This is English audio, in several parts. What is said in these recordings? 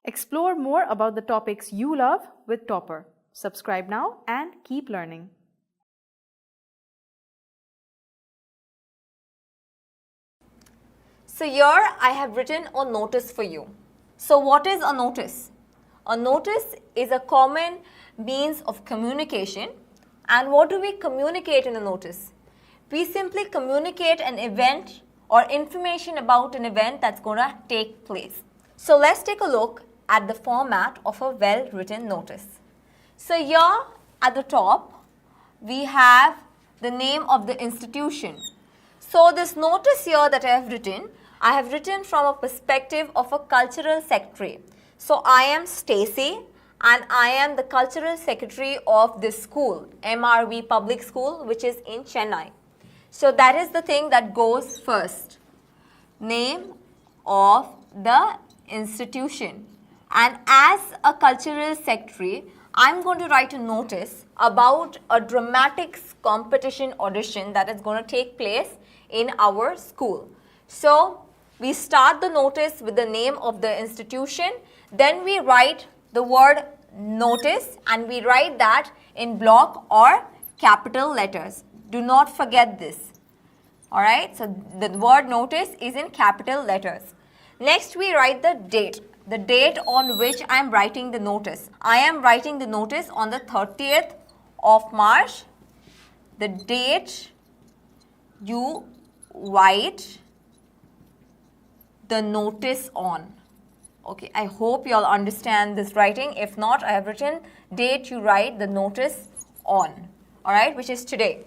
Explore more about the topics you love with Toppr. Subscribe now and keep learning. So here I have written a notice for you. So what is a notice? A notice is a common means of communication. And what do we communicate in a notice? We simply communicate an event or information about an event that's going to take place. So let's take a look at the format of a well-written notice. So here at the top, we have the name of the institution. So this notice here that I have written from a perspective of a cultural secretary. So I am Stacy and I am the cultural secretary of this school, MRV Public School, which is in Chennai. So that is the thing that goes first. Name of the institution. And as a cultural secretary, I'm going to write a notice about a dramatics competition audition that is going to take place in our school. So we start the notice with the name of the institution, then we write the word notice and we write that in block or capital letters. Do not forget this. Alright, so the word notice is in capital letters. Next we write the date on which I am writing the notice. I am writing the notice on the 30th of March. The date you write the notice on. Okay, I hope you all understand this writing. If not, I have written date you write the notice on. Alright, which is today.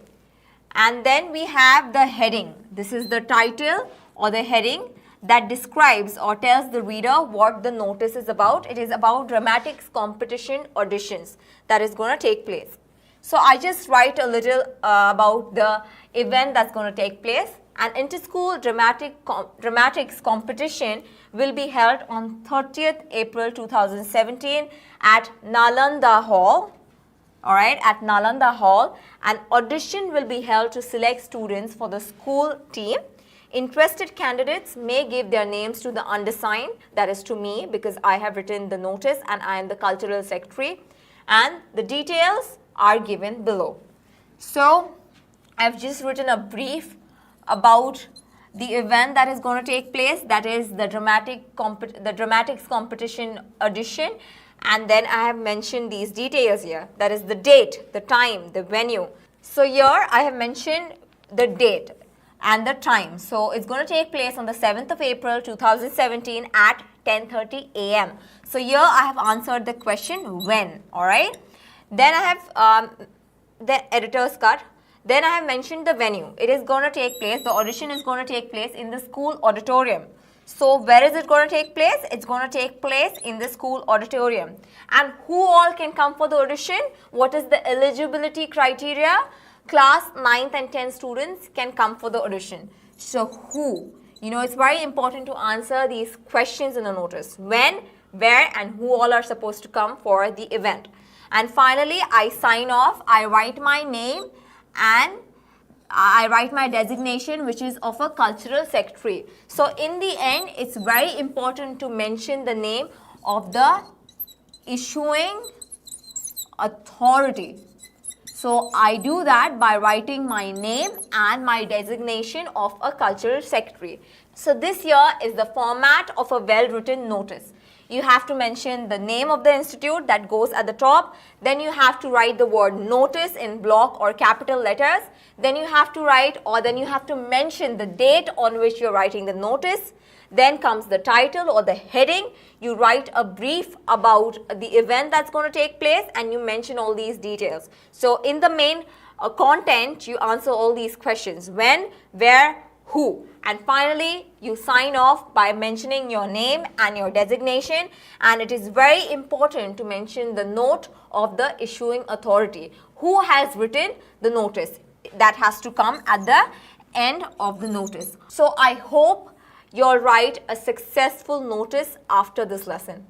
And then we have the heading. This is the title or the heading that describes or tells the reader what the notice is about. It is about dramatics competition auditions that is going to take place. So I just write a little about the event that's going to take place. An inter-school dramatics competition will be held on 30th April 2017 at Nalanda Hall. Alright, at Nalanda Hall. An audition will be held to select students for the school team. Interested candidates may give their names to the undersigned, that is to me, because I have written the notice and I am the cultural secretary, and the details are given below. So I have just written a brief about the event that is going to take place, that is the dramatics competition audition, and then I have mentioned these details here, that is the date, the time, the venue. So here I have mentioned the date and the time. So it's going to take place on the 7th of April 2017 at 10:30 a.m. So here I have answered the question when. Alright. Then I have the editor's cut. Then I have mentioned the venue. It is going to take place, the audition is going to take place in the school auditorium. So where is it going to take place? It's going to take place in the school auditorium. And who all can come for the audition? What is the eligibility criteria? Class 9th and 10th students can come for the audition. So who? You know, it's very important to answer these questions in the notice. When, where, and who all are supposed to come for the event. And finally, I sign off. I write my name and I write my designation, which is of a cultural secretary. So in the end, it's very important to mention the name of the issuing authority. So I do that by writing my name and my designation of a cultural secretary. So this here is the format of a well-written notice. You have to mention the name of the institute that goes at the top. Then you have to write the word notice in block or capital letters. Then you have to write, or then you have to mention the date on which you're writing the notice. Then comes the title or the heading. You write a brief about the event that's going to take place and you mention all these details. So in the main content, you answer all these questions. When, where, who. And finally, you sign off by mentioning your name and your designation. And it is very important to mention the note of the issuing authority. Who has written the notice? That has to come at the end of the notice. So I hope you'll write a successful notice after this lesson.